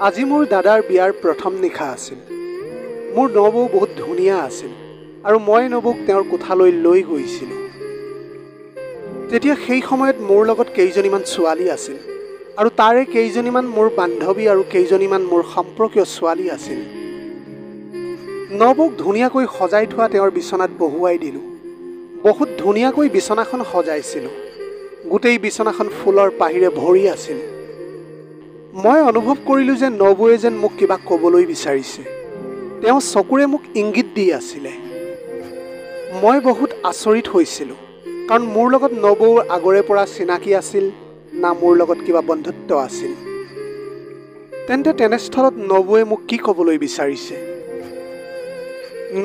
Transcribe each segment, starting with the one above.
আজি মোৰ দাদাৰ বিয়াৰ প্ৰথম নিশা আছিল। মোৰ নবৌ বহুত ধুনীয়া আছিল আৰু মই নবৌক তেওঁৰ কোঠালৈ লৈ গৈছিলোঁ। তেতিয়া সেই সময়ত মোৰ লগত কেইজনীমান ছোৱালী আছিল আৰু তাৰে কেইজনীমান মোৰ বান্ধৱী আৰু কেইজনীমান মোৰ সম্পৰ্কীয় ছোৱালী আছিল। নবৌক ধুনীয়াকৈ সজাই থোৱা তেওঁৰ বিচনাত বহুৱাই দিলোঁ। বহুত ধুনীয়াকৈ বিচনাখন সজাইছিলোঁ। গোটেই বিচনাখন ফুলৰ পাহিৰে ভৰি আছিল। মই অনুভৱ কৰিলোঁ যে নবৌৱে যেন মোক কিবা ক'বলৈ বিচাৰিছে। তেওঁ চকুৰে মোক ইংগিত দি আছিলে। মই বহুত আচৰিত হৈছিলোঁ, কাৰণ মোৰ লগত নবৌৰ আগৰে পৰা চিনাকি আছিল না মোৰ লগত কিবা বন্ধুত্ব আছিল। তেন্তে তেনেস্থলত নবৌৱে মোক কি ক'বলৈ বিচাৰিছে?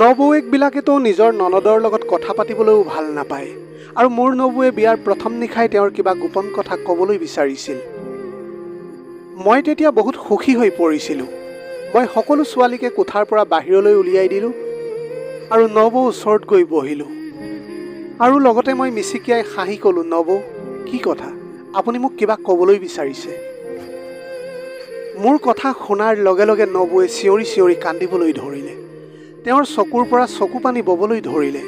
নবৌৱেকবিলাকেতো নিজৰ ননদৰ লগত কথা পাতিবলৈও ভাল নাপায়, আৰু মোৰ নবৌৱে বিয়াৰ প্ৰথম নিশাই তেওঁৰ কিবা গোপন কথা ক'বলৈ বিচাৰিছিল। মই তেতিয়া বহুত সুখী হৈ পৰিছিলোঁ। মই সকলো ছোৱালীকে কোঠাৰ পৰা বাহিৰলৈ উলিয়াই দিলোঁ আৰু নবৌৰ ওচৰত গৈ বহিলোঁ। আৰু লগতে মই মিচিকিয়াই হাঁহি ক'লোঁ, নবৌ, কি কথা? আপুনি মোক কিবা ক'বলৈ বিচাৰিছে? মোৰ কথা শুনাৰ লগে লগে নবৌৱে চিঞৰি চিঞৰি কান্দিবলৈ ধৰিলে। তেওঁৰ চকুৰ পৰা চকু পানী ববলৈ ধৰিলে।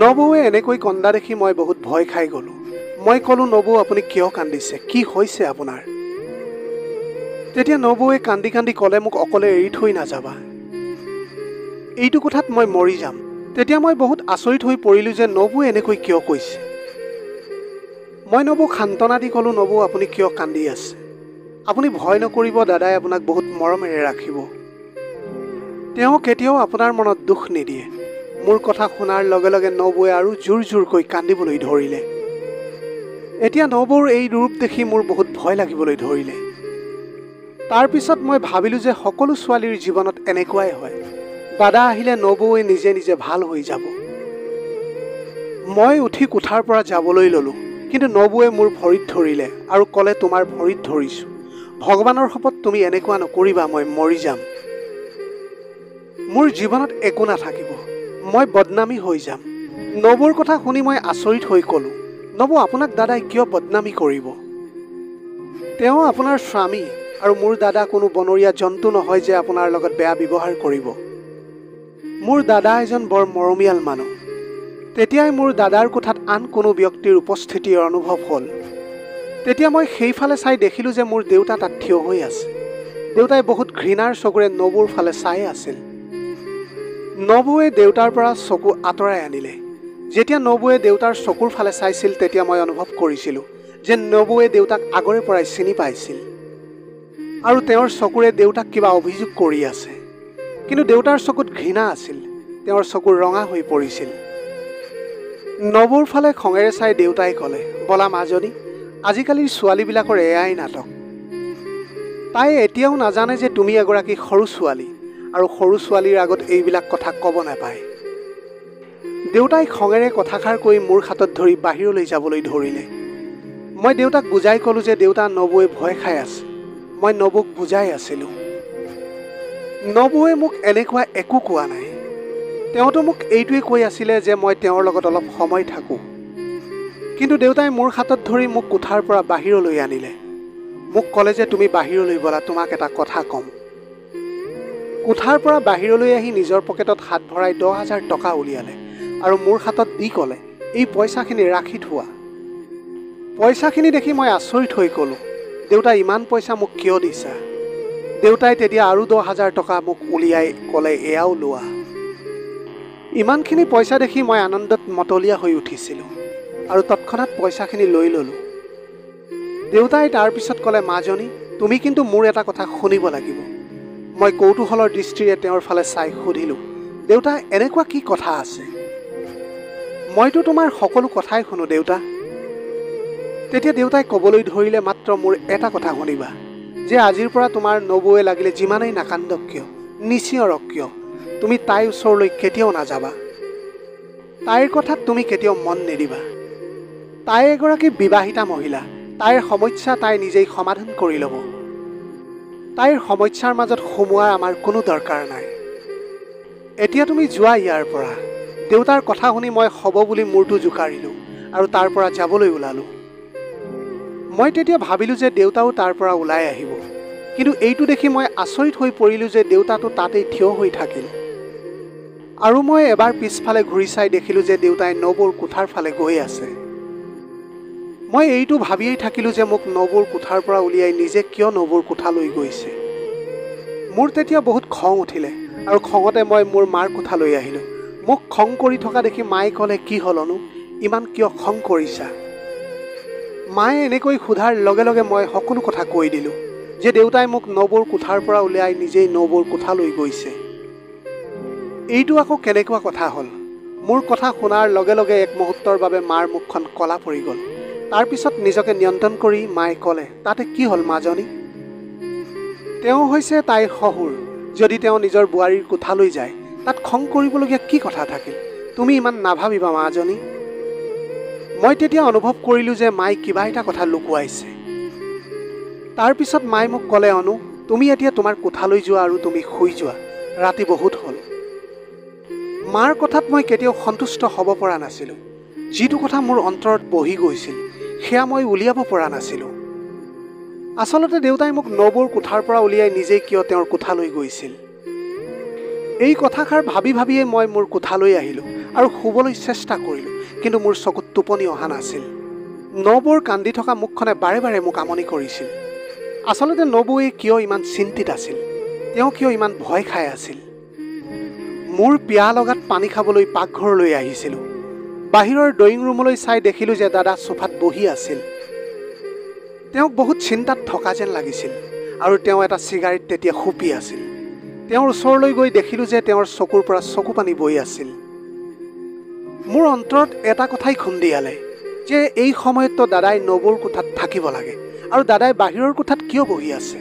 নবৌৱে এনেকৈ কন্দা দেখি মই বহুত ভয় খাই গ'লোঁ। মই ক'লোঁ, নবৌ, আপুনি কিয় কান্দিছে? কি হৈছে আপোনাৰ? তেতিয়া নবৌৱে কান্দি কান্দি ক'লে, মোক অকলে এৰি থৈ নাযাবা। এইটো কথাত মই মৰি যাম। তেতিয়া মই বহুত আচৰিত হৈ পৰিলোঁ যে নবৌৱে এনেকৈ কিয় কৈছে। মই নবৌক সান্তনা দি ক'লোঁ, নবৌ, আপুনি কিয় কান্দি আছে? আপুনি ভয় নকৰিব, দাদাই আপোনাক বহুত মৰমেৰে ৰাখিব। তেওঁ কেতিয়াও আপোনাৰ মনত দুখ নিদিয়ে। মোৰ কথা শুনাৰ লগে লগে নবৌৱে আৰু জোৰ জোৰকৈ কান্দিবলৈ ধৰিলে। এতিয়া নবৌৰ এই ৰূপ দেখি মোৰ বহুত ভয় লাগিবলৈ ধৰিলে। তাৰপিছত মই ভাবিলোঁ যে সকলো ছোৱালীৰ জীৱনত এনেকুৱাই হয়। দাদা আহিলে নবৌৱে নিজে নিজে ভাল হৈ যাব। মই উঠি কোঠাৰ পৰা যাবলৈ ল'লোঁ, কিন্তু নবৌৱে মোৰ ভৰিত ধৰিলে আৰু ক'লে, তোমাৰ ভৰিত ধৰিছোঁ। ভগৱানৰ শপত তুমি এনেকুৱা নকৰিবা, মই মৰি যাম। মোৰ জীৱনত একো নাথাকিব। মই বদনামী হৈ যাম। নবৌৰ কথা শুনি মই আচৰিত হৈ ক'লোঁ, নবৌ, আপোনাক দাদাই কিয় বদনামী কৰিব? তেওঁ আপোনাৰ স্বামী, আৰু মোৰ দাদা কোনো বনৰীয়া জন্তু নহয় যে আপোনাৰ লগত বেয়া ব্যৱহাৰ কৰিব। মোৰ দাদা এজন বৰ মৰমীয়াল মানুহ। তেতিয়াই মোৰ দাদাৰ কোঠাত আন কোনো ব্যক্তিৰ উপস্থিতিৰ অনুভৱ হ'ল। তেতিয়া মই সেইফালে চাই দেখিলোঁ যে মোৰ দেউতা তাত থিয় হৈ আছে। দেউতাই বহুত ঘৃণাৰ চকুৰে নবৌৰ ফালে চাই আছিল। নবৌৱে দেউতাৰ পৰা চকু আঁতৰাই আনিলে। যেতিয়া নবৌৱে দেউতাৰ চকুৰ ফালে চাইছিল, তেতিয়া মই অনুভৱ কৰিছিলোঁ যে নবৌৱে দেউতাক আগৰে পৰাই চিনি পাইছিল আৰু তেওঁৰ চকুৰে দেউতাক কিবা অভিযোগ কৰি আছে। কিন্তু দেউতাৰ চকুত ঘৃণা আছিল। তেওঁৰ চকু ৰঙা হৈ পৰিছিল। নবৌৰ ফালে খঙেৰে চাই দেউতাই ক'লে, বলা মাজনী, আজিকালিৰ ছোৱালীবিলাকৰ এয়াই নাটক। তাই এতিয়াও নাজানে যে তুমি এগৰাকী সৰু ছোৱালী, আৰু সৰু ছোৱালীৰ আগত এইবিলাক কথা ক'ব নাপায়। দেউতাই খঙেৰে কথাষাৰ কৈ মোৰ হাতত ধৰি বাহিৰলৈ যাবলৈ ধৰিলে। মই দেউতাক বুজাই ক'লোঁ যে দেউতা, নবৌৱে ভয় খাই আছে। মই নবৌক বুজাই আছিলোঁ। নবৌৱে মোক এনেকুৱা একো কোৱা নাই। তেওঁতো মোক এইটোৱে কৈ আছিলে যে মই তেওঁৰ লগত অলপ সময় থাকোঁ। কিন্তু দেউতাই মোৰ হাতত ধৰি মোক কোঠাৰ পৰা বাহিৰলৈ আনিলে। মোক ক'লে যে তুমি বাহিৰলৈ ব'লা, তোমাক এটা কথা ক'ম। কোঠাৰ পৰা বাহিৰলৈ আহি নিজৰ পকেটত হাত ভৰাই 10,000 টকা উলিয়ালে আৰু মোৰ হাতত দি ক'লে, এই পইচাখিনি ৰাখি থোৱা। পইচাখিনি দেখি মই আচৰিত হৈ ক'লোঁ, দেউতা, ইমান পইচা মোক কিয় দিছা? দেউতাই তেতিয়া আৰু 10,000 টকা মোক উলিয়াই ক'লে, এয়াও লোৱা। ইমানখিনি পইচা দেখি মই আনন্দত মতলীয়া হৈ উঠিছিলোঁ আৰু তৎক্ষণাত পইচাখিনি লৈ ল'লোঁ। দেউতাই তাৰপিছত ক'লে, মাজনী, তুমি কিন্তু মোৰ এটা কথা শুনিব লাগিব। মই কৌতূহলৰ দৃষ্টিৰে তেওঁৰ ফালে চাই সুধিলোঁ, দেউতা, এনেকুৱা কি কথা আছে? মইতো তোমাৰ সকলো কথাই শুনো দেউতা। তেতিয়া দেউতাই ক'বলৈ ধৰিলে, মাত্ৰ মোৰ এটা কথা শুনিবা, যে আজিৰ পৰা তোমাৰ নবৌৱে লাগিলে যিমানেই নাকান্দক কিয়, নিচিঞৰক কিয়, তুমি তাইৰ ওচৰলৈ কেতিয়াও নাযাবা। তাইৰ কথাত তুমি কেতিয়াও মন নিদিবা। তাই এগৰাকী বিবাহিতা মহিলা। তাইৰ সমস্যা তাই নিজেই সমাধান কৰি ল'ব। তাইৰ সমস্যাৰ মাজত সোমোৱাৰ আমাৰ কোনো দৰকাৰ নাই। এতিয়া তুমি যোৱা ইয়াৰ পৰা। দেউতাৰ কথা শুনি মই হ'ব বুলি মূৰটো জোকাৰিলোঁ আৰু তাৰ পৰা যাবলৈ ওলালোঁ। মই তেতিয়া ভাবিলোঁ যে দেউতাও তাৰ পৰা ওলাই আহিব, কিন্তু এইটো দেখি মই আচৰিত হৈ পৰিলোঁ যে দেউতাটো তাতেই থিয় হৈ থাকিল। আৰু মই এবাৰ পিছফালে ঘূৰি চাই দেখিলোঁ যে দেউতাই নবৌৰ কোঠাৰ ফালে গৈ আছে। মই এইটো ভাবিয়েই থাকিলোঁ যে মোক নবৌৰ কোঠাৰ পৰা উলিয়াই নিজে কিয় নবৌৰ কোঠালৈ গৈছে। মোৰ তেতিয়া বহুত খং উঠিলে আৰু খঙতে মই মোৰ মাৰ কোঠালৈ আহিলোঁ। মোক খং কৰি থকা দেখি মায়ে ক'লে, কি হ'লনো, ইমান কিয় খং কৰিছা? মায়ে এনেকৈ সোধাৰ লগে লগে মই সকলো কথা কৈ দিলোঁ যে দেউতাই মোক নবৌৰ কোঠাৰ পৰা উলিয়াই নিজেই নবৌৰ কোঠালৈ গৈছে। এইটো আকৌ কেনেকুৱা কথা হ'ল? মোৰ কথা শুনাৰ লগে লগে এক মুহূৰ্তৰ বাবে মাৰ মুখখন কলা পৰি গ'ল। তাৰপিছত নিজকে নিয়ন্ত্ৰণ কৰি মায়ে ক'লে, তাতে কি হ'ল মাজনী? তেওঁ হৈছে তাইৰ শহুৰ। যদি তেওঁ নিজৰ বোৱাৰীৰ কোঠালৈ যায় তাত খং কৰিবলগীয়া কি কথা থাকিল? তুমি ইমান নাভাবিবা মাজনী। মই তেতিয়া অনুভৱ কৰিলোঁ যে মায়ে কিবা এটা কথা লুকুৱাইছে। তাৰপিছত মায়ে মোক ক'লে, অনু, তুমি এতিয়া তোমাৰ কোঠালৈ যোৱা আৰু তুমি শুই যোৱা, ৰাতি বহুত হ'ল। মাৰ কথাত মই কেতিয়াও সন্তুষ্ট হ'ব পৰা নাছিলোঁ। যিটো কথা মোৰ অন্তৰত বহি গৈছিল সেয়া মই উলিয়াব পৰা নাছিলোঁ। আচলতে দেউতাই মোক নবৌৰ কোঠাৰ পৰা উলিয়াই নিজেই কিয় তেওঁৰ কোঠালৈ গৈছিল। এই কথাষাৰ ভাবি ভাবিয়ে মই মোৰ কোঠালৈ আহিলোঁ আৰু শুবলৈ চেষ্টা কৰিলোঁ, কিন্তু মোৰ চকুত টোপনি অহা নাছিল। নবৌৰ কান্দি থকা মুখখনে বাৰে বাৰে মোক আমনি কৰিছিল। আচলতে নবৌৱে কিয় ইমান চিন্তিত আছিল? তেওঁ কিয় ইমান ভয় খাই আছিল? মোৰ পিয়াহ লগাত পানী খাবলৈ পাকঘৰলৈ আহিছিলোঁ। বাহিৰৰ ড্ৰয়িং ৰুমলৈ চাই দেখিলোঁ যে দাদা সোফাত বহি আছিল। তেওঁক বহুত চিন্তাত থকা যেন লাগিছিল আৰু তেওঁ এটা চিগাৰেট তেতিয়া খুপি আছিল। তেওঁৰ ওচৰলৈ গৈ দেখিলোঁ যে তেওঁৰ চকুৰ পৰা চকু পানী বৈ আছিল। মোৰ অন্তৰত এটা কথাই খুন্দিয়ালে যে এই সময়ততো দাদাই নবৌৰ কোঠাত থাকিব লাগে আৰু দাদাই বাহিৰৰ কোঠাত কিয় বহি আছে?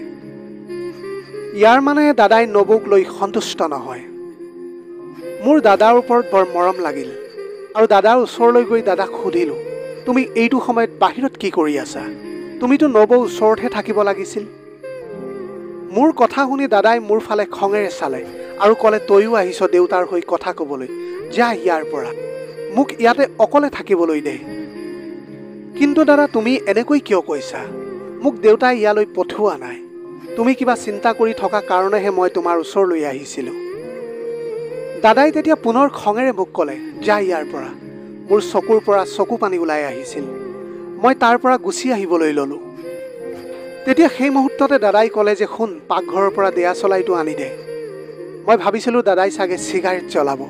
ইয়াৰ মানে দাদাই নবৌক লৈ সন্তুষ্ট নহয়। মোৰ দাদাৰ ওপৰত বৰ মৰম লাগিল আৰু দাদাৰ ওচৰলৈ গৈ দাদাক সুধিলোঁ, তুমি এইটো সময়ত বাহিৰত কি কৰি আছা? তুমিতো নবৌৰ ওচৰতহে থাকিব লাগিছিল। মোৰ কথা শুনি দাদাই মোৰ ফালে খঙেৰে চালে আৰু ক'লে, তয়ো আহিছ দেউতাৰ হৈ কথা ক'বলৈ, যা ইয়াৰ পৰা, মোক ইয়াতে অকলে থাকিবলৈ দে। কিন্তু দাদা, তুমি এনেকৈ কিয় কৈছা? মোক দেউতাই ইয়ালৈ পঠোৱা নাই। তুমি কিবা চিন্তা কৰি থকা কাৰণেহে মই তোমাৰ ওচৰলৈ আহিছিলোঁ। দাদাই তেতিয়া পুনৰ খঙেৰে মোক ক'লে, যা ইয়াৰ পৰা। মোৰ চকুৰ পৰা চকু পানী ওলাই আহিছিল। মই তাৰ পৰা গুচি আহিবলৈ ল'লোঁ। তেতিয়া সেই মুহূৰ্ততে দাদাই ক'লে যে, শুন, পাকঘৰৰ পৰা দিয়াচলাইটো আনি দে। মই ভাবিছিলোঁ দাদাই চাগে চিগাৰেট জ্বলাব,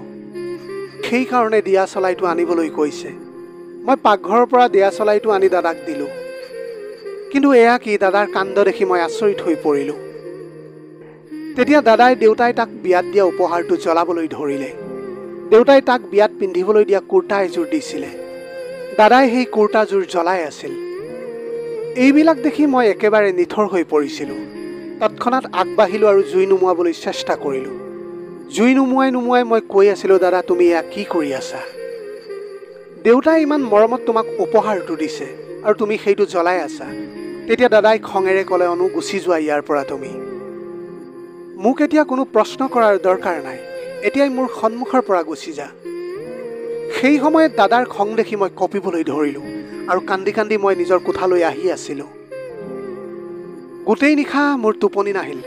সেইকাৰণে দিয়াচলাইটো আনিবলৈ কৈছে। মই পাকঘৰৰ পৰা দিয়াচলাইটো আনি দাদাক দিলোঁ। কিন্তু এয়া কি, দাদাৰ কাণ্ড দেখি মই আচৰিত হৈ পৰিলোঁ। তেতিয়া দাদাই দেউতাই তাক বিয়াত দিয়া উপহাৰটো জ্বলাবলৈ ধৰিলে। দেউতাই তাক বিয়াত পিন্ধিবলৈ দিয়া কুৰ্তা এযোৰ দিছিলে। দাদাই সেই কুৰ্তাযোৰ জ্বলাই আছিল। এইবিলাক দেখি মই একেবাৰে নিথৰ হৈ পৰিছিলোঁ। তৎক্ষণাত আগবাঢ়িলোঁ আৰু জুই নুমুৱাবলৈ চেষ্টা কৰিলোঁ। জুই নুমুৱাই মই কৈ আছিলোঁ, দাদা, তুমি এয়া কি কৰি আছা? দেউতাই ইমান মৰমত তোমাক উপহাৰটো দিছে আৰু তুমি সেইটো জ্বলাই আছা। তেতিয়া দাদাই খঙেৰে ক'লে, অনু, গুচি যোৱা ইয়াৰ পৰা তুমি। মোক এতিয়া কোনো প্ৰশ্ন কৰাৰ দৰকাৰ নাই। এতিয়াই মোৰ সন্মুখৰ পৰা গুচি যা। সেই সময়ত দাদাৰ খং দেখি মই কঁপিবলৈ ধৰিলোঁ আৰু কান্দি কান্দি মই নিজৰ কোঠালৈ আহি আছিলোঁ। গোটেই নিশা মোৰ টোপনি নাহিল।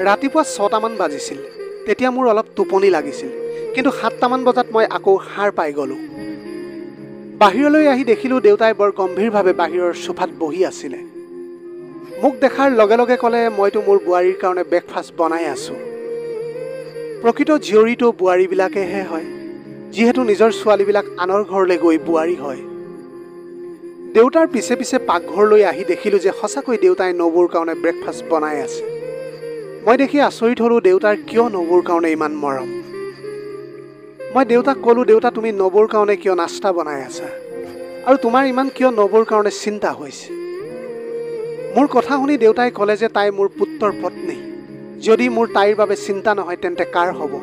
ৰাতিপুৱা 6টামান বাজিছিল। তেতিয়া মোৰ অলপ টোপনি লাগিছিল, কিন্তু 7টামান বজাত মই আকৌ সাৰ পাই গ'লোঁ। বাহিৰলৈ আহি দেখিলোঁ দেউতাই বৰ গম্ভীৰভাৱে বাহিৰৰ সোফাত বহি আছিলে। মোক দেখাৰ লগে লগে ক'লে, মইতো মোৰ বোৱাৰীৰ কাৰণে ব্ৰেকফাষ্ট বনাই আছোঁ। প্ৰকৃত জীয়ৰীটো বোৱাৰীবিলাকেহে হয়, যিহেতু নিজৰ ছোৱালীবিলাক আনৰ ঘৰলৈ গৈ বোৱাৰী হয়। দেউতাৰ পিছে পিছে পাকঘৰলৈ আহি দেখিলোঁ যে সঁচাকৈ দেউতাই নবৌৰ কাৰণে ব্ৰেকফাষ্ট বনাই আছে। মই দেখি আচৰিত হ'লোঁ, দেউতাৰ কিয় নবৌৰ কাৰণে ইমান মৰম। মই দেউতাক ক'লোঁ, দেউতা, তুমি নবৌৰ কাৰণে কিয় নাস্তা বনাই আছা আৰু তোমাৰ ইমান কিয় নবৌৰ কাৰণে চিন্তা হৈছে? মোৰ কথা শুনি দেউতাই ক'লে যে তাই মোৰ পুত্ৰৰ পত্নী। যদি মোৰ তাইৰ বাবে চিন্তা নহয় তেন্তে কাৰ হ'ব?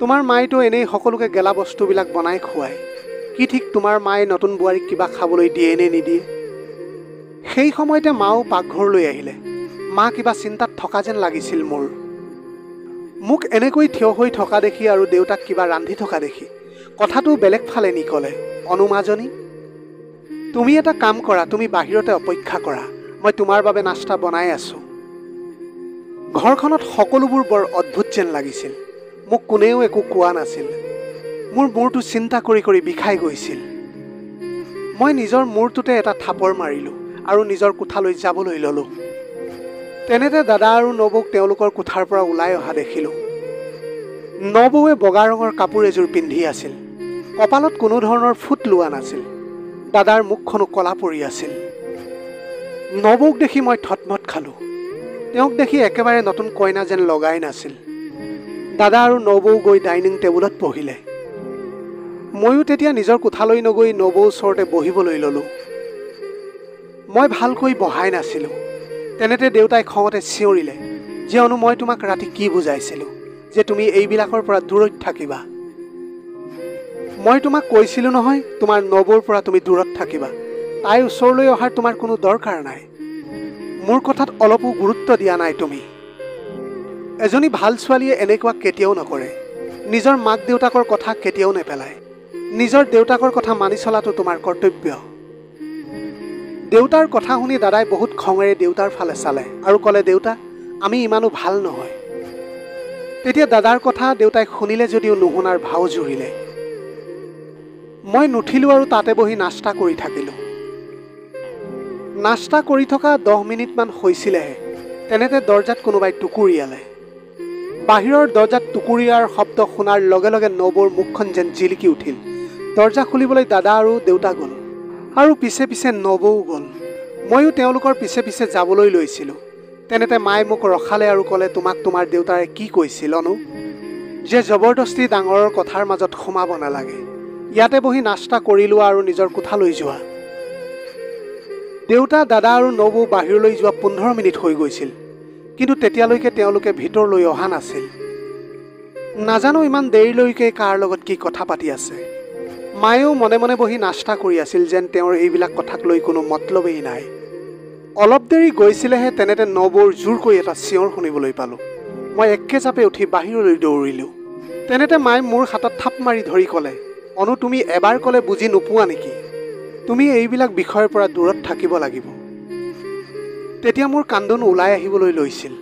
তোমাৰ মায়েতো এনেই সকলোকে গেলা বস্তুবিলাক বনাই খুৱায়। কি ঠিক তোমাৰ মায়ে নতুন বোৱাৰীক কিবা খাবলৈ দিয়ে নে নিদিয়ে? সেই সময়তে মাও পাকঘৰলৈ আহিলে। মা কিবা চিন্তাত থকা যেন লাগিছিল মোৰ। মোক এনেকৈ থিয় হৈ থকা দেখি আৰু দেউতাক কিবা ৰান্ধি থকা দেখি কথাটো বেলেগ ফালে নি ক'লে, অনু মাজনী, তুমি এটা কাম কৰা, তুমি বাহিৰতে অপেক্ষা কৰা, মই তোমাৰ বাবে নাস্তা বনাই আছোঁ। ঘৰখনত সকলোবোৰ বৰ অদ্ভুত যেন লাগিছিল। মোক কোনেও একো কোৱা নাছিল। মোৰ মূৰটো চিন্তা কৰি কৰি বিষাই গৈছিল। মই নিজৰ মূৰটোতে এটা থাপৰ মাৰিলোঁ আৰু নিজৰ কোঠালৈ যাবলৈ ল'লোঁ। তেনেতে দাদা আৰু নবৌক তেওঁলোকৰ কোঠাৰ পৰা ওলাই অহা দেখিলোঁ। নবৌৱে বগা ৰঙৰ কাপোৰ এযোৰ পিন্ধি আছিল। কপালত কোনো ধৰণৰ ফুট লোৱা নাছিল। দাদাৰ মুখখনো কলা পৰি আছিল। নবৌক দেখি মই থতমত খালোঁ। তেওঁক দেখি একেবাৰে নতুন কইনা যেন লগাই নাছিল। দাদা আৰু নবৌ গৈ ডাইনিং টেবুলত বহিলে। ময়ো তেতিয়া নিজৰ কোঠালৈ নগৈ নবৌৰ ওচৰতে বহিবলৈ ল'লোঁ। মই ভালকৈ বহাই নাছিলোঁ। তেনেতে দেউতাই খঙতে চিঞৰিলে যে অনু মই তোমাক ৰাতি কি বুজাইছিলোঁ যে তুমি এইবিলাকৰ পৰা দূৰত থাকিবা। মই তোমাক কৈছিলোঁ নহয় তোমাৰ নবৌৰ পৰা তুমি দূৰত থাকিবা। তাইৰ ওচৰলৈ অহাৰ তোমাৰ কোনো দৰকাৰ নাই। মোৰ কথাত অলপো গুৰুত্ব দিয়া নাই তুমি। এজনী ভাল ছোৱালীয়ে এনেকুৱা কেতিয়াও নকৰে। নিজৰ মাক দেউতাকৰ কথা কেতিয়াও নেপেলায়। নিজৰ দেউতাকৰ কথা মানি চলাটো তোমাৰ কৰ্তব্য। দেউতাৰ কথা শুনি দাদাই বহুত খঙেৰে দেউতাৰ ফালে চালে আৰু ক'লে, দেউতা আমি ইমানো ভাল নহয়। তেতিয়া দাদাৰ কথা দেউতাই শুনিলে যদিও নুশুনাৰ ভাও জুৰিলে। মই নুঠিলোঁ আৰু তাতে বহি নাস্তা কৰি থাকিলোঁ। নাস্তা কৰি থকা 10 মিনিটমান হৈছিলেহে তেনেতে দৰজাত কোনোবাই টুকুৰিয়ালে। বাহিৰৰ দৰজাত টুকুৰিয়াৰ শব্দ শুনাৰ লগে লগে নবৌৰ মুখখন যেন জিলিকি উঠিল। দৰজা খুলিবলৈ দাদা আৰু দেউতা গ'ল আৰু পিছে পিছে নবৌ গ'ল। ময়ো তেওঁলোকৰ পিছে পিছে যাবলৈ লৈছিলোঁ। তেনেতে মায়ে মোক ৰখালে আৰু ক'লে, তোমাক তোমাৰ দেউতাৰে কি কৈছিল অনু? যে জবৰদস্তি ডাঙৰৰ কথাৰ মাজত সোমাব নালাগে। ইয়াতে বহি নাস্তা কৰি লোৱা আৰু নিজৰ কোঠালৈ যোৱা। দেউতা, দাদা আৰু নবৌ বাহিৰলৈ যোৱা 15 মিনিট হৈ গৈছিল, কিন্তু তেতিয়ালৈকে তেওঁলোকে ভিতৰলৈ অহা নাছিল। নাজানো ইমান দেৰিলৈকে কাৰ লগত কি কথা পাতি আছে। মায়েও মনে মনে বহি নাস্তা কৰি আছিল যেন তেওঁৰ এইবিলাক কথাক লৈ কোনো মতলবেই নাই। অলপ দেৰি গৈছিলেহে তেনেতে নবৌৰ জোৰকৈ এটা চিঞৰ শুনিবলৈ পালোঁ। মই একেজাপে উঠি বাহিৰলৈ দৌৰিলোঁ। তেনেতে মায়ে মোৰ হাতত থাপ মাৰি ধৰি ক'লে, অনু তুমি এবাৰ ক'লে বুজি নোপোৱা নেকি? তুমি এইবিলাক বিষয়ৰ পৰা দূৰত থাকিব লাগিব। তেতিয়া মোৰ কান্দোন ওলাই আহিবলৈ লৈছিল।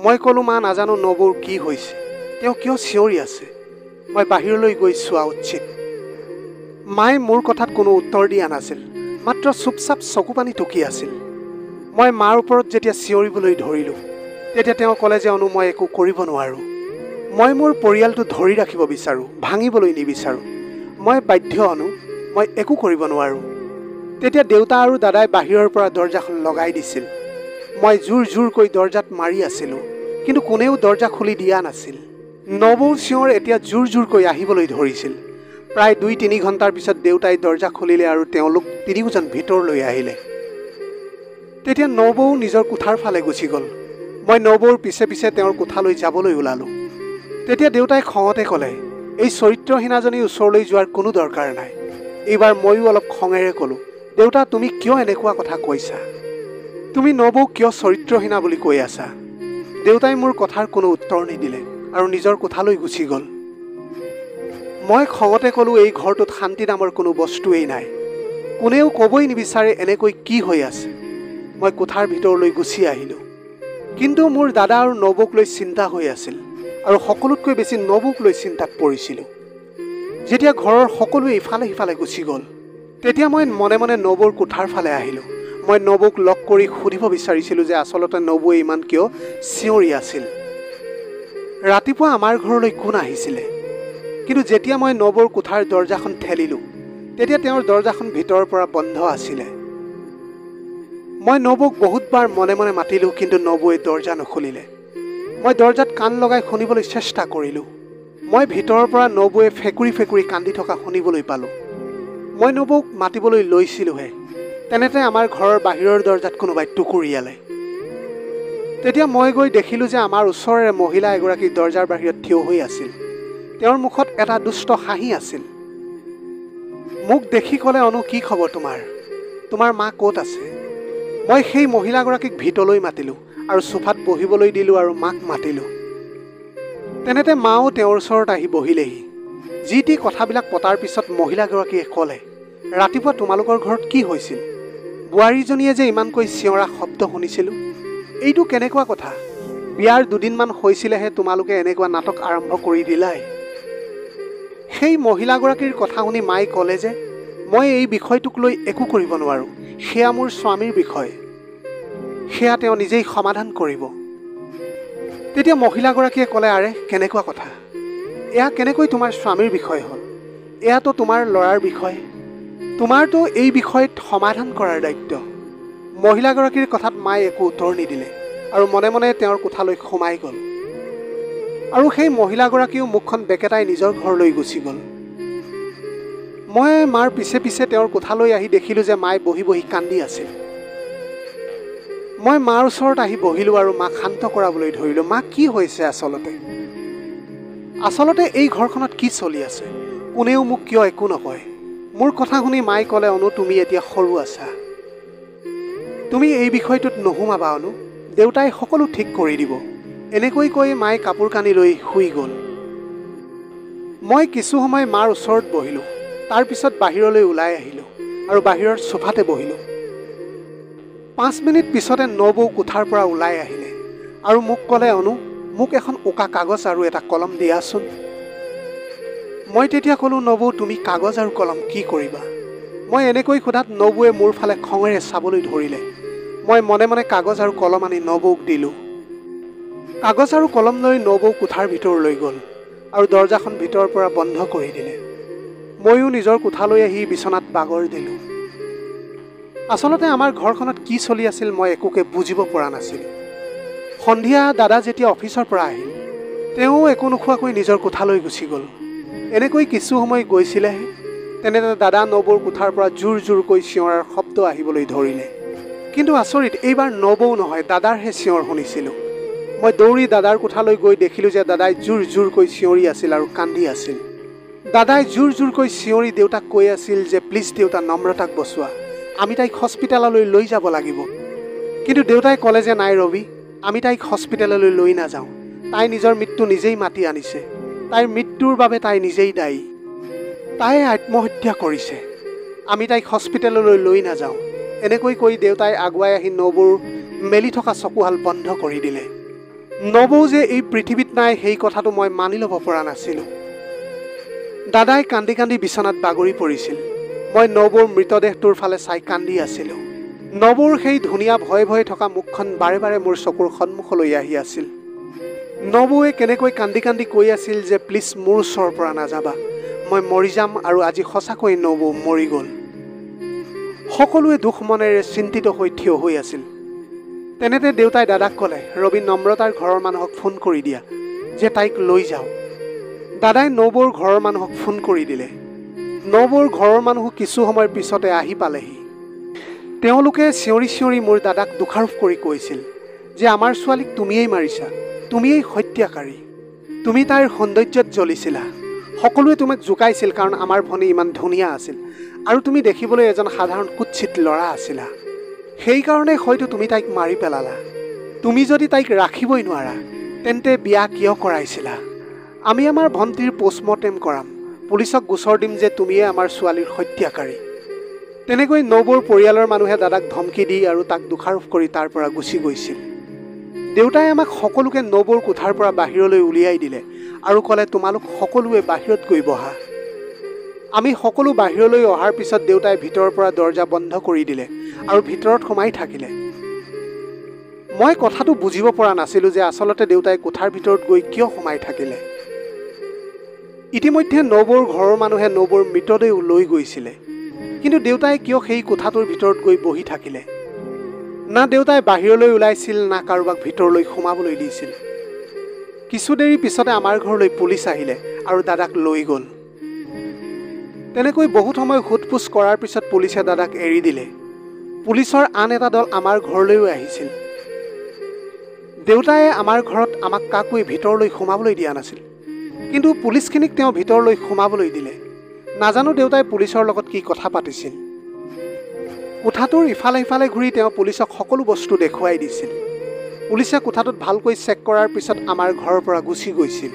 মই ক'লোঁ, মা নাজানো নবৌৰ কি হৈছে, তেওঁ কিয় চিঞৰি আছে। মই বাহিৰলৈ গৈ চোৱা উচিত। মায়ে মোৰ কথাত কোনো উত্তৰ দিয়া নাছিল, মাত্ৰ চুপচাপ চকু পানী টুকি আছিল। মই মাৰ ওপৰত যেতিয়া চিঞৰিবলৈ ধৰিলোঁ তেতিয়া তেওঁ ক'লে যে অনু মই একো কৰিব নোৱাৰোঁ। মই মোৰ পৰিয়ালটো ধৰি ৰাখিব বিচাৰোঁ, ভাঙিবলৈ নিবিচাৰোঁ। মই বাধ্য অনু, মই একো কৰিব নোৱাৰোঁ। তেতিয়া দেউতা আৰু দাদাই বাহিৰৰ পৰা দৰজাখন লগাই দিছিল। মই জোৰ জোৰকৈ দৰজাত মাৰি আছিলোঁ, কিন্তু কোনেও দৰজা খুলি দিয়া নাছিল। নবৌৰ চিঞৰ এতিয়া জোৰ জোৰকৈ আহিবলৈ ধৰিছিল। প্ৰায় 2-3 ঘণ্টাৰ পিছত দেউতাই দৰজা খুলিলে আৰু তেওঁলোক তিনিওজন ভিতৰলৈ আহিলে। তেতিয়া নবৌ নিজৰ কোঠাৰ ফালে গুচি গ'ল। মই নবৌৰ পিছে পিছে তেওঁৰ কোঠালৈ যাবলৈ ওলালোঁ। তেতিয়া দেউতাই খঙতে ক'লে, এই চৰিত্ৰহীনাজনীৰ ওচৰলৈ যোৱাৰ কোনো দৰকাৰ নাই। এইবাৰ ময়ো অলপ খঙেৰে ক'লোঁ, দেউতা তুমি কিয় এনেকুৱা কথা কৈছা? তুমি নবৌক কিয় চৰিত্ৰহীনা বুলি কৈ আছা? দেউতাই মোৰ কথাৰ কোনো উত্তৰ নিদিলে আৰু নিজৰ কোঠালৈ গুচি গ'ল। মই খঙতে ক'লোঁ, এই ঘৰটোত শান্তি নামৰ কোনো বস্তুৱেই নাই। কোনেও ক'বই নিবিচাৰে এনেকৈ কি হৈ আছে। মই কোঠাৰ ভিতৰলৈ গুচি আহিলোঁ। কিন্তু মোৰ দাদা আৰু নবৌক লৈ চিন্তা হৈ আছিল আৰু সকলোতকৈ বেছি নবৌক লৈ চিন্তাত পৰিছিলোঁ। যেতিয়া ঘৰৰ সকলোৱে ইফালে সিফালে গুচি গ'ল তেতিয়া মই মনে মনে নবৌৰ কোঠাৰ ফালে আহিলোঁ। মই নবৌক লগ কৰি সুধিব বিচাৰিছিলোঁ যে আচলতে নবৌৱে ইমান কিয় চিঞৰি আছিল। ৰাতিপুৱা আমাৰ ঘৰলৈ কোন আহিছিলে? কিন্তু যেতিয়া মই নবৌৰ কোঠাৰ দৰজাখন ঠেলিলোঁ তেতিয়া তেওঁৰ দৰজাখন ভিতৰৰ পৰা বন্ধ আছিলে। মই নবৌক বহুতবাৰ মনে মনে মাতিলোঁ, কিন্তু নবৌৱে দৰজা নুখুলিলে। মই দৰজাত কাণ লগাই শুনিবলৈ চেষ্টা কৰিলোঁ। মই ভিতৰৰ পৰা নবৌৱে ফেকুৰি ফেকুৰি কান্দি থকা শুনিবলৈ পালোঁ। মই নবৌক মাতিবলৈ লৈছিলোঁহে তেনেতে আমাৰ ঘৰৰ বাহিৰৰ দৰজাত কোনোবাই টুকুৰিয়ালে। তেতিয়া মই গৈ দেখিলোঁ যে আমাৰ ওচৰৰে মহিলা এগৰাকী দৰজাৰ বাহিৰত থিয় হৈ আছিল। তেওঁৰ মুখত এটা দুষ্ট হাঁহি আছিল। মোক দেখি ক'লে, অনু কি খবৰ তোমাৰ? তোমাৰ মা ক'ত আছে? মই সেই মহিলাগৰাকীক ভিতৰলৈ মাতিলোঁ আৰু চোফাত বহিবলৈ দিলোঁ আৰু মাক মাতিলোঁ। তেনেতে মাও তেওঁৰ ওচৰত আহি বহিলেহি। যি টি কথাবিলাক পতাৰ পিছত মহিলাগৰাকীয়ে ক'লে, ৰাতিপুৱা তোমালোকৰ ঘৰত কি হৈছিল? বোৱাৰীজনীয়ে যে ইমানকৈ চিঞৰা শব্দ শুনিছিলোঁ, এইটো কেনেকুৱা কথা? বিয়াৰ দুদিনমান হৈছিলেহে তোমালোকে এনেকুৱা নাটক আৰম্ভ কৰি দিলাই। সেই মহিলাগৰাকীৰ কথা শুনি মায়ে ক'লে যে মই এই বিষয়টোক লৈ একো কৰিব নোৱাৰোঁ, সেয়া মোৰ স্বামীৰ বিষয়, সেয়া তেওঁ নিজেই সমাধান কৰিব। তেতিয়া মহিলাগৰাকীয়ে ক'লে, আৰে কেনেকুৱা কথা, এয়া কেনেকৈ তোমাৰ স্বামীৰ বিষয় হ'ল? এয়াতো তোমাৰ ল'ৰাৰ বিষয়, তোমাৰতো এই বিষয়ত সমাধান কৰাৰ দায়িত্ব। মহিলাগৰাকীৰ কথাত মায়ে একো উত্তৰ নিদিলে আৰু মনে মনে তেওঁৰ কোঠালৈ সোমাই গ'ল। আৰু সেই মহিলাগৰাকীও মুখখন বেকেটাই নিজৰ ঘৰলৈ গুচি গ'ল। মই মাৰ পিছে পিছে তেওঁৰ কোঠালৈ আহি দেখিলোঁ যে মায়ে বহি বহি কান্দি আছিল। মই মাৰ ওচৰত আহি বহিলোঁ আৰু মাক শান্ত কৰাবলৈ ধৰিলোঁ। মা, কি হৈছে আচলতে এই ঘৰখনত কি চলি আছে? কোনেও মোক কিয় একো নকয়? মোৰ কথা শুনি মায়ে ক'লে, অনু, তুমি এতিয়া সৰু আছা, তুমি এই বিষয়টোত নোসোমাবা অনু, দেউতাই সকলো ঠিক কৰি দিব। এনেকৈ কৈ মায়ে কাপোৰ কানি লৈ শুই গ'ল। মই কিছু সময় মাৰ ওচৰত বহিলোঁ, তাৰপিছত বাহিৰলৈ ওলাই আহিলোঁ আৰু বাহিৰৰ চোফাতে বহিলোঁ। 5 মিনিট পিছতে নবৌ কোঠাৰ পৰা ওলাই আহিলে আৰু মোক ক'লে, অনু, মোক এখন উকা কাগজ আৰু এটা কলম দিয়াচোন। মই তেতিয়া ক'লোঁ, নবৌ, তুমি কাগজ আৰু কলম কি কৰিবা? মই এনেকৈ সোধাত নবৌৱে মোৰ ফালে খঙেৰে চাবলৈ ধৰিলে। মই মনে মনে কাগজ আৰু কলম আনি নবৌক দিলোঁ। কাগজ আৰু কলম লৈ নবৌ কোঠাৰ ভিতৰলৈ গ'ল আৰু দৰজাখন ভিতৰৰ পৰা বন্ধ কৰি দিলে। ময়ো নিজৰ কোঠালৈ আহি বিচনাত বাগৰ দিলোঁ। আচলতে আমাৰ ঘৰখনত কি চলি আছিল মই একোকে বুজিব পৰা নাছিলোঁ। সন্ধিয়া দাদা যেতিয়া অফিচৰ পৰা আহিল, তেওঁ একো নোখোৱাকৈ নিজৰ কোঠালৈ গুচি গ'ল। এনেকৈ কিছু সময় গৈছিলেহে তেনেতে দাদা নবৌৰ কোঠাৰ পৰা জোৰ জোৰকৈ চিঞৰাৰ শব্দ আহিবলৈ ধৰিলে। কিন্তু আচৰিত, এইবাৰ নবৌ নহয়, দাদাৰহে চিঞৰ শুনিছিলোঁ। মই দৌৰি দাদাৰ কোঠালৈ গৈ দেখিলোঁ যে দাদাই জোৰ জোৰকৈ চিঞৰি আছিল আৰু কান্দি আছিল। দাদাই জোৰ জোৰকৈ চিঞৰি দেউতাক কৈ আছিল যে প্লিজ দেউতা, নম্ৰতাক বচোৱা, আমি তাইক হস্পিটেললৈ লৈ যাব লাগিব। কিন্তু দেউতাই ক'লে যে নাই ৰবি, আমি তাইক হস্পিটেললৈ লৈ নাযাওঁ, তাই নিজৰ মৃত্যু নিজেই মাতি আনিছে, তাইৰ মৃত্যুৰ বাবে তাই নিজেই দায়ী, তাই আত্মহত্যা কৰিছে, আমি তাইক হস্পিটেললৈ লৈ নাযাওঁ। এনেকৈ কৈ দেউতাই আগুৱাই আহি নবৌৰ মেলি থকা চকুহাল বন্ধ কৰি দিলে। নবৌ যে এই পৃথিৱীত নাই সেই কথাটো মই মানি ল'ব পৰা নাছিলোঁ। দাদাই কান্দি কান্দি বিচনাত বাগৰি পৰিছিল। মই নবৌৰ মৃতদেহটোৰ ফালে চাই কান্দি আছিলোঁ। নবৌৰ সেই ধুনীয়া ভয়ে ভয়ে থকা মুখখন বাৰে বাৰে মোৰ চকুৰ সন্মুখলৈ আহি আছিল। নবৌৱে কেনেকৈ কান্দি কান্দি কৈ আছিল যে প্লিজ মোৰ ওচৰৰ পৰা নাযাবা, মই মৰি যাম। আৰু আজি সঁচাকৈ নবৌ মৰি গ'ল। সকলোৱে দুখ মনেৰে চিন্তিত হৈ থিয় হৈ আছিল। তেনেতে দেউতাই দাদাক ক'লে, ৰবি, নম্ৰতাৰ ঘৰৰ মানুহক ফোন কৰি দিয়া যে তাইক লৈ যাওঁ। দাদাই নবৌৰ ঘৰৰ মানুহক ফোন কৰি দিলে। নবৌৰ ঘৰৰ মানুহ কিছু সময়ৰ পিছতে আহি পালেহি। তেওঁলোকে চিঞৰি চিঞৰি মোৰ দাদাক দোষাৰোপ কৰি কৈছিল যে আমাৰ ছোৱালীক তুমিয়েই মাৰিছা, তুমিয়েই হত্যাকাৰী, তুমি তাইৰ সৌন্দৰ্যত জ্বলিছিলা, সকলোৱে তোমাক জোকাইছিল কাৰণ আমাৰ ভনী ইমান ধুনীয়া আছিল আৰু তুমি দেখিবলৈ এজন সাধাৰণ কুৎসিত ল'ৰা আছিলা, সেইকাৰণে হয়তো তুমি তাইক মাৰি পেলালা। তুমি যদি তাইক ৰাখিবই নোৱাৰা তেন্তে বিয়া কিয় কৰাইছিলা? আমি আমাৰ ভণ্টিৰ পোষ্টমৰ্টেম কৰাম, পুলিচক গোচৰ দিম যে তুমিয়ে আমাৰ ছোৱালীৰ হত্যাকাৰী। তেনেকৈ নবৌৰ পৰিয়ালৰ মানুহে দাদাক ধমকি দি আৰু তাক দোষাৰোপ কৰি তাৰ পৰা গুচি গৈছিল। দেউতাই আমাক সকলোকে নবৌৰ কোঠাৰ পৰা বাহিৰলৈ উলিয়াই দিলে আৰু ক'লে, তোমালোক সকলোৱে বাহিৰত গৈ বহা। আমি সকলো বাহিৰলৈ অহাৰ পিছত দেউতাই ভিতৰৰ পৰা দৰজা বন্ধ কৰি দিলে আৰু ভিতৰত সোমাই থাকিলে। মই কথাটো বুজিব পৰা নাছিলোঁ যে আচলতে দেউতাই কোঠাৰ ভিতৰত গৈ কিয় সোমাই থাকিলে। ইতিমধ্যে নবৌৰ ঘৰৰ মানুহে নবৌৰ মৃতদেহ লৈ গৈছিলে, কিন্তু দেউতাই কিয় সেই কোঠাটোৰ ভিতৰত গৈ বহি থাকিলে? না দেউতাই বাহিৰলৈ ওলাইছিল, না কাৰোবাক ভিতৰলৈ সোমাবলৈ দিছিল। কিছু দেৰি পিছতে আমাৰ ঘৰলৈ পুলিচ আহিলে আৰু দাদাক লৈ গ'ল। তেনেকৈ বহুত সময় সোধ-পোছ কৰাৰ পিছত পুলিচে দাদাক এৰি দিলে। পুলিচৰ আন এটা দল আমাৰ ঘৰলৈও আহিছিল। দেউতাই আমাৰ ঘৰত আমাক কাকোৱে ভিতৰলৈ সোমাবলৈ দিয়া নাছিল, কিন্তু পুলিচখিনিক তেওঁ ভিতৰলৈ সোমাবলৈ দিলে। নাজানো দেউতাই পুলিচৰ লগত কি কথা পাতিছিল। কোঠাটোৰ ইফালে সিফালে ঘূৰি তেওঁ পুলিচক সকলো বস্তু দেখুৱাই দিছিল। পুলিচে কোঠাটোত ভালকৈ চেক কৰাৰ পিছত আমাৰ ঘৰৰ পৰা গুচি গৈছিল।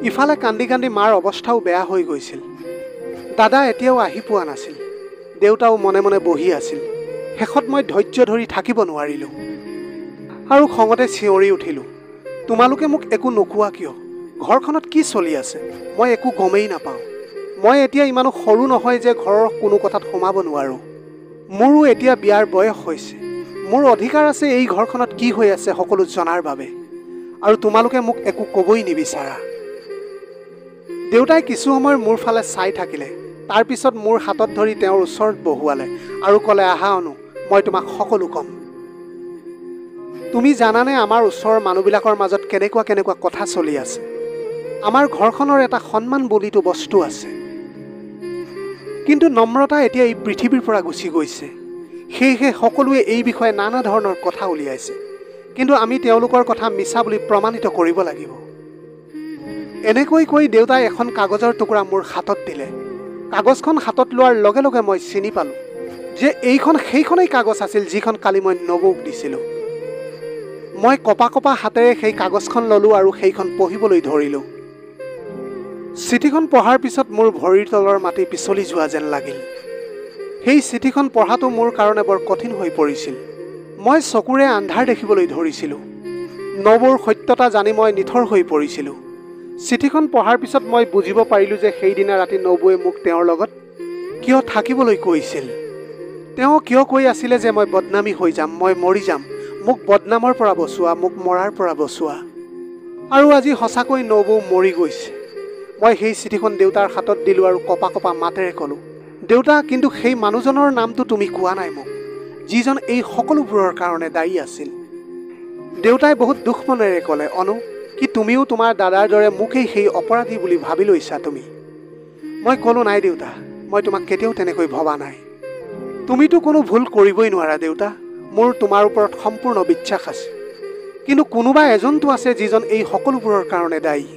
ইফালে কান্দি কান্দি মাৰ অৱস্থাও বেয়া হৈ গৈছিল। দাদা এতিয়াও আহি পোৱা নাছিল। দেউতাও মনে মনে বহি আছিল। শেষত মই ধৈৰ্য ধৰি থাকিব নোৱাৰিলোঁ। আৰু খঙতে চিঞৰি উঠিলোঁ, তোমালোকে মোক একো নোকোৱা কিয়? ঘৰখনত কি চলি আছে মই একো গমেই নাপাওঁ। মই এতিয়া ইমানো সৰু নহয় যে ঘৰৰ কোনো কথাত সোমাব নোৱাৰোঁ। মোৰো এতিয়া বিয়াৰ বয়স হৈছে। মোৰ অধিকাৰ আছে এই ঘৰখনত কি হৈ আছে সকলো জনাৰ বাবে, আৰু তোমালোকে মোক একো ক'বই নিবিচাৰা। দেউতাই কিছু সময় মোৰ ফালে চাই থাকিলে। তাৰপিছত মোৰ হাতত ধৰি তেওঁৰ ওচৰত বহুৱালে আৰু ক'লে, আহা অনু, মই তোমাক সকলো ক'ম। তুমি জানানে আমাৰ ওচৰৰ মানুহবিলাকৰ মাজত কেনেকুৱা কথা চলি আছে? আমাৰ ঘৰখনৰ এটা সন্মান বুলিতো বস্তু আছে, কিন্তু নম্ৰতা এতিয়া এই পৃথিৱীৰ পৰা গুচি গৈছে। সেয়েহে সকলোৱে এই বিষয়ে নানা ধৰণৰ কথা উলিয়াইছে, কিন্তু আমি তেওঁলোকৰ কথা মিছা বুলি প্ৰমাণিত কৰিব লাগিব। এনেকৈ কৈ দেউতাই এখন কাগজৰ টুকুৰা মোৰ হাতত দিলে। কাগজখন হাতত লোৱাৰ লগে লগে মই চিনি পালোঁ যে এইখন সেইখনেই কাগজ আছিল যিখন কালি মই নবৌক দিছিলোঁ। মই কপা হাতেৰে সেই কাগজখন ল'লোঁ আৰু সেইখন পঢ়িবলৈ ধৰিলোঁ। চিঠিখন পঢ়াৰ পিছত মোৰ ভৰিৰ তলৰ মাটি পিছলি যোৱা যেন লাগিল। সেই চিঠিখন পঢ়াটো মোৰ কাৰণে বৰ কঠিন হৈ পৰিছিল। মই চকুৰে আন্ধাৰ দেখিবলৈ ধৰিছিলোঁ। নবৌৰ সত্যতা জানি মই নিথৰ হৈ পৰিছিলোঁ। চিঠিখন পঢ়াৰ পিছত মই বুজিব পাৰিলোঁ যে সেইদিনা ৰাতি নবৌৱে মোক তেওঁৰ লগত কিয় থাকিবলৈ কৈছিল। তেওঁ কিয় কৈ আছিলে যে মই বদনামী হৈ যাম, মই মৰি যাম, মোক বদনামৰ পৰা বচোৱা, মোক মৰাৰ পৰা বচোৱা। আৰু আজি সঁচাকৈ নবৌ মৰি গৈছে। মই সেই চিঠিখন দেউতাৰ হাতত দিলোঁ আৰু কপা মাতেৰে ক'লোঁ, দেউতা, কিন্তু সেই মানুহজনৰ নামটো তুমি কোৱা নাই মোক, যিজন এই সকলোবোৰৰ কাৰণে দায়ী আছিল। দেউতাই বহুত দুখ মনেৰে ক'লে, অনু, কি তুমিও তোমাৰ দাদাৰ দৰে মোকেই সেই অপৰাধী বুলি ভাবি লৈছা তুমি? মই ক'লোঁ, নাই দেউতা, মই তোমাক কেতিয়াও তেনেকৈ ভবা নাই। তুমিতো কোনো ভুল কৰিবই নোৱাৰা দেউতা। মোৰ তোমাৰ ওপৰত সম্পূৰ্ণ বিশ্বাস আছে, কিন্তু কোনোবা এজনটো আছে যিজন এই সকলোবোৰৰ কাৰণে দায়ী।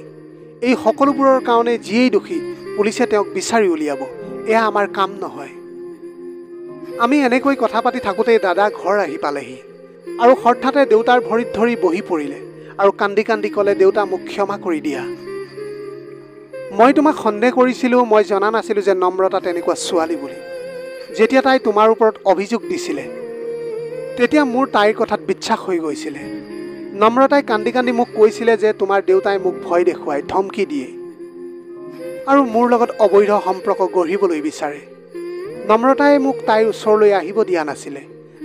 এই সকলোবোৰৰ কাৰণে যিয়েই দোষী, পুলিচে তেওঁক বিচাৰি উলিয়াব। এয়া আমাৰ কাম নহয়। আমি এনেকৈ কথা পাতি থাকোঁতেই দাদা ঘৰ আহি পালেহি আৰু হঠাতে দেউতাৰ ভৰিত ধৰি বহি পৰিলে আৰু কান্দি ক'লে, দেউতা, মোক ক্ষমা কৰি দিয়া। মই তোমাক সন্দেহ কৰিছিলোঁ। মই জনা নাছিলোঁ যে নম্ৰতা তেনেকুৱা ছোৱালী বুলি। যেতিয়া তাই তোমাৰ ওপৰত অভিযোগ দিছিলে তেতিয়া মোৰ তাইৰ কথাত বিশ্বাস হৈ গৈছিলে। নম্ৰতাই কান্দি মোক কৈছিলে যে তোমাৰ দেউতাই মোক ভয় দেখুৱাই, ধমকি দিয়ে আৰু মোৰ লগত অবৈধ সম্পৰ্ক গঢ়িবলৈ বিচাৰে। নম্ৰতাই মোক তাইৰ ওচৰলৈ আহিব দিয়া নাছিলে,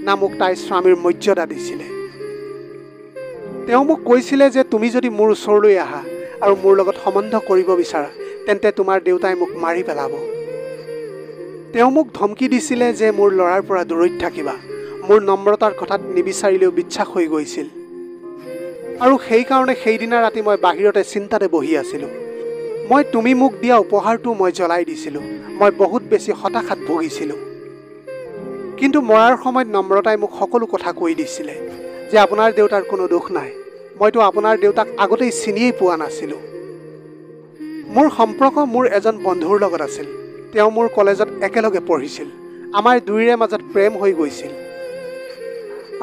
না মোক তাইৰ স্বামীৰ মৰ্যাদা দিছিলে। তেওঁ মোক কৈছিলে যে তুমি যদি মোৰ ওচৰলৈ আহা আৰু মোৰ লগত সম্বন্ধ কৰিব বিচাৰা, তেন্তে তোমাৰ দেউতাই মোক মাৰি পেলাব। তেওঁ মোক ধমকি দিছিলে যে মোৰ ল'ৰাৰ পৰা দূৰৈত থাকিবা। মোৰ নম্ৰতাৰ কথাত নিবিচাৰিলেও বিশ্বাস হৈ গৈছিল, আৰু সেইকাৰণে সেইদিনা ৰাতি মই বাহিৰতে চিন্তাতে বহি আছিলোঁ। তুমি মোক দিয়া উপহাৰটো মই জ্বলাই দিছিলোঁ। মই বহুত বেছি হতাশাত ভুগিছিলোঁ, কিন্তু মৰাৰ সময়ত নম্ৰতাই মোক সকলো কথা কৈ দিছিলে যে আপোনাৰ দেউতাৰ কোনো দোষ নাই। মইতো আপোনাৰ দেউতাক আগতেই চিনিয়েই পোৱা নাছিলোঁ। মোৰ সম্পৰ্ক মোৰ এজন বন্ধুৰ লগত আছিল। তেওঁ মোৰ কলেজত একেলগে পঢ়িছিল। আমাৰ দুয়োৰে মাজত প্ৰেম হৈ গৈছিল,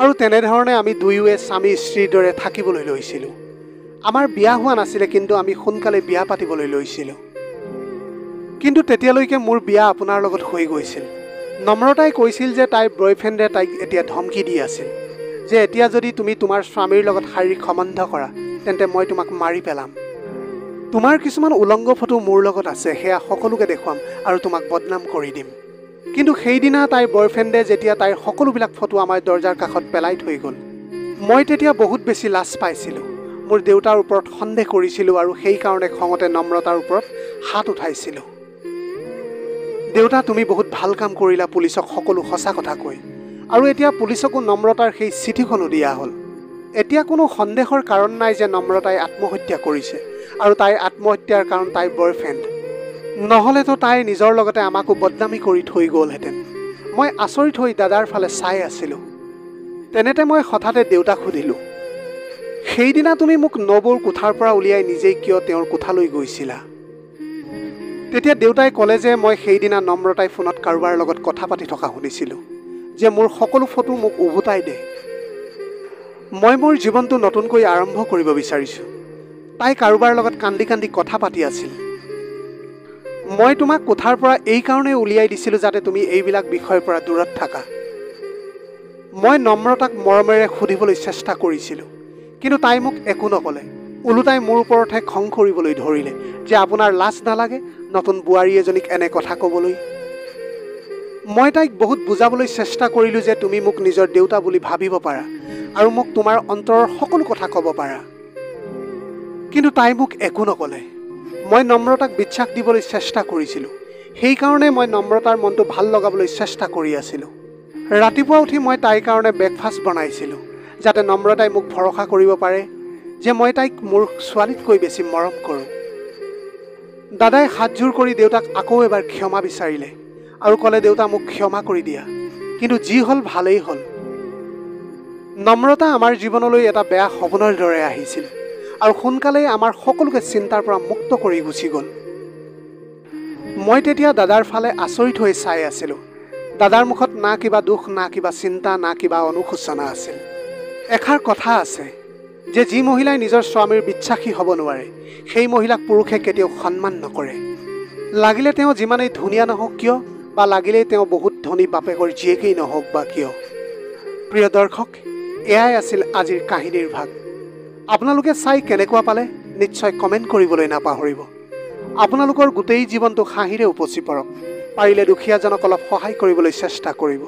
আৰু তেনেধৰণে আমি দুয়োৱে স্বামী স্ত্ৰীৰ দৰে থাকিবলৈ লৈছিলোঁ। আমাৰ বিয়া হোৱা নাছিলে, কিন্তু আমি সোনকালে বিয়া পাতিবলৈ লৈছিলোঁ। কিন্তু তেতিয়ালৈকে মোৰ বিয়া আপোনাৰ লগত হৈ গৈছিল। নম্ৰতাই কৈছিল যে তাইৰ বয়ফ্ৰেণ্ডে তাইক এতিয়া ধমকি দি আছিল যে এতিয়া যদি তুমি তোমাৰ স্বামীৰ লগত শাৰীৰিক সম্বন্ধ কৰা, তেন্তে মই তোমাক মাৰি পেলাম। তোমাৰ কিছুমান উলংগ ফটো মোৰ লগত আছে, সেয়া সকলোকে দেখুৱাম আৰু তোমাক বদনাম কৰি দিম। কিন্তু সেইদিনা তাইৰ বয়ফ্ৰেণ্ডে যেতিয়া তাইৰ সকলোবিলাক ফটো আমাৰ দৰজাৰ কাষত পেলাই থৈ গ'ল, মই তেতিয়া বহুত বেছি লাজ পাইছিলোঁ। মোৰ দেউতাৰ ওপৰত সন্দেহ কৰিছিলোঁ আৰু সেইকাৰণে খঙতে নম্ৰতাৰ ওপৰত হাত উঠাইছিলোঁ। দেউতা, তুমি বহুত ভাল কাম কৰিলা পুলিচক সকলো সঁচা কথা কৈ, আৰু এতিয়া পুলিচকো নম্ৰতাৰ সেই চিঠিখনো দিয়া হ'ল। এতিয়া কোনো সন্দেহৰ কাৰণ নাই যে নম্ৰতাই আত্মহত্যা কৰিছে, আৰু তাইৰ আত্মহত্যাৰ কাৰণ তাইৰ বয়ফ্ৰেণ্ড। নহ'লেতো তাই নিজৰ লগতে আমাকো বদনামী কৰি থৈ গ'লহেঁতেন। মই আচৰিত হৈ দাদাৰ ফালে চাই আছিলোঁ। তেনেতে মই হঠাতে দেউতাক সুধিলোঁ, সেইদিনা তুমি মোক নবৌৰ কোঠাৰ পৰা উলিয়াই নিজেই কিয় তেওঁৰ কোঠালৈ গৈছিলা? তেতিয়া দেউতাই ক'লে যে মই সেইদিনা নম্ৰতাই ফোনত কাৰোবাৰ লগত কথা পাতি থকা শুনিছিলোঁ, যে মোৰ সকলো ফটো মোক উভতাই দে। মই মোৰ জীৱনটো নতুনকৈ আৰম্ভ কৰিব বিচাৰিছোঁ। তাই কাৰোবাৰ লগত কান্দি কথা পাতি আছিল। মই তোমাক কোঠাৰ পৰা এই কাৰণেই উলিয়াই দিছিলোঁ যাতে তুমি এইবিলাক বিষয়ৰ পৰা দূৰত থাকা। মই নম্ৰতাক মৰমেৰে সুধিবলৈ চেষ্টা কৰিছিলোঁ, কিন্তু তাই মোক একো নক'লে। ওলোটাই মোৰ ওপৰতহে খং কৰিবলৈ ধৰিলে যে আপোনাৰ লাজ নালাগে নতুন বোৱাৰী এজনীক এনে কথা ক'বলৈ। মই তাইক বহুত বুজাবলৈ চেষ্টা কৰিলোঁ যে তুমি মোক নিজৰ দেউতা বুলি ভাবিব পাৰা আৰু মোক তোমাৰ অন্তৰৰ সকলো কথা ক'ব পাৰা, কিন্তু তাই মোক একো নক'লে। মই নম্ৰতাক বিশ্বাস দিবলৈ চেষ্টা কৰিছিলোঁ, সেইকাৰণে মই নম্ৰতাৰ মনটো ভাল লগাবলৈ চেষ্টা কৰি আছিলোঁ। ৰাতিপুৱা উঠি মই তাইৰ কাৰণে ব্ৰেকফাষ্ট বনাইছিলোঁ, যাতে নম্ৰতাই মোক ভৰসা কৰিব পাৰে যে মই তাইক মোৰ ছোৱালীতকৈ বেছি মৰম কৰোঁ। দাদাই হাতযোৰ কৰি দেউতাক আকৌ এবাৰ ক্ষমা বিচাৰিলে আৰু ক'লে, দেউতা মোক ক্ষমা কৰি দিয়া, কিন্তু যি হ'ল ভালেই হ'ল। নম্ৰতা আমাৰ জীৱনলৈ এটা বেয়া সপোনৰ দৰে আহিছিল আৰু সোনকালেই আমাৰ সকলোকে চিন্তাৰ পৰা মুক্ত কৰি গুচি গ'ল। মই তেতিয়া দাদাৰ ফালে আচৰিত হৈ চাই আছিলোঁ। দাদাৰ মুখত না কিবা দুখ, না কিবা চিন্তা, না কিবা অনুশোচনা আছিল। এষাৰ কথা আছে যে যি মহিলাই নিজৰ স্বামীৰ বিশ্বাসী হ'ব নোৱাৰে, সেই মহিলাক পুৰুষে কেতিয়াও সন্মান নকৰে। লাগিলে তেওঁ যিমানেই ধুনীয়া নহওক কিয়, বা লাগিলেই তেওঁ বহুত ধনী বাপেকৰ জীয়েকেই নহওক বা কিয়। প্ৰিয় দৰ্শক, এয়াই আছিল আজিৰ কাহিনীৰ ভাগ। আপোনালোকে চাই কেনেকুৱা পালে নিশ্চয় কমেণ্ট কৰিবলৈ নাপাহৰিব। আপোনালোকৰ গোটেই জীৱনটো হাঁহিৰে উপচি পৰক। পাৰিলে দুখীয়াজনক অলপ সহায় কৰিবলৈ চেষ্টা কৰিব।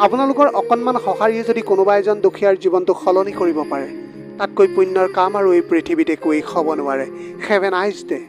আপোনালোকৰ অকণমান সঁহাৰিয়ে যদি কোনোবা এজন দুখীয়াৰ জীৱনটো সলনি কৰিব পাৰে, তাতকৈ পুণ্যৰ কাম আৰু এই পৃথিৱীত একোৱেই হ'ব নোৱাৰে। Have a nice day.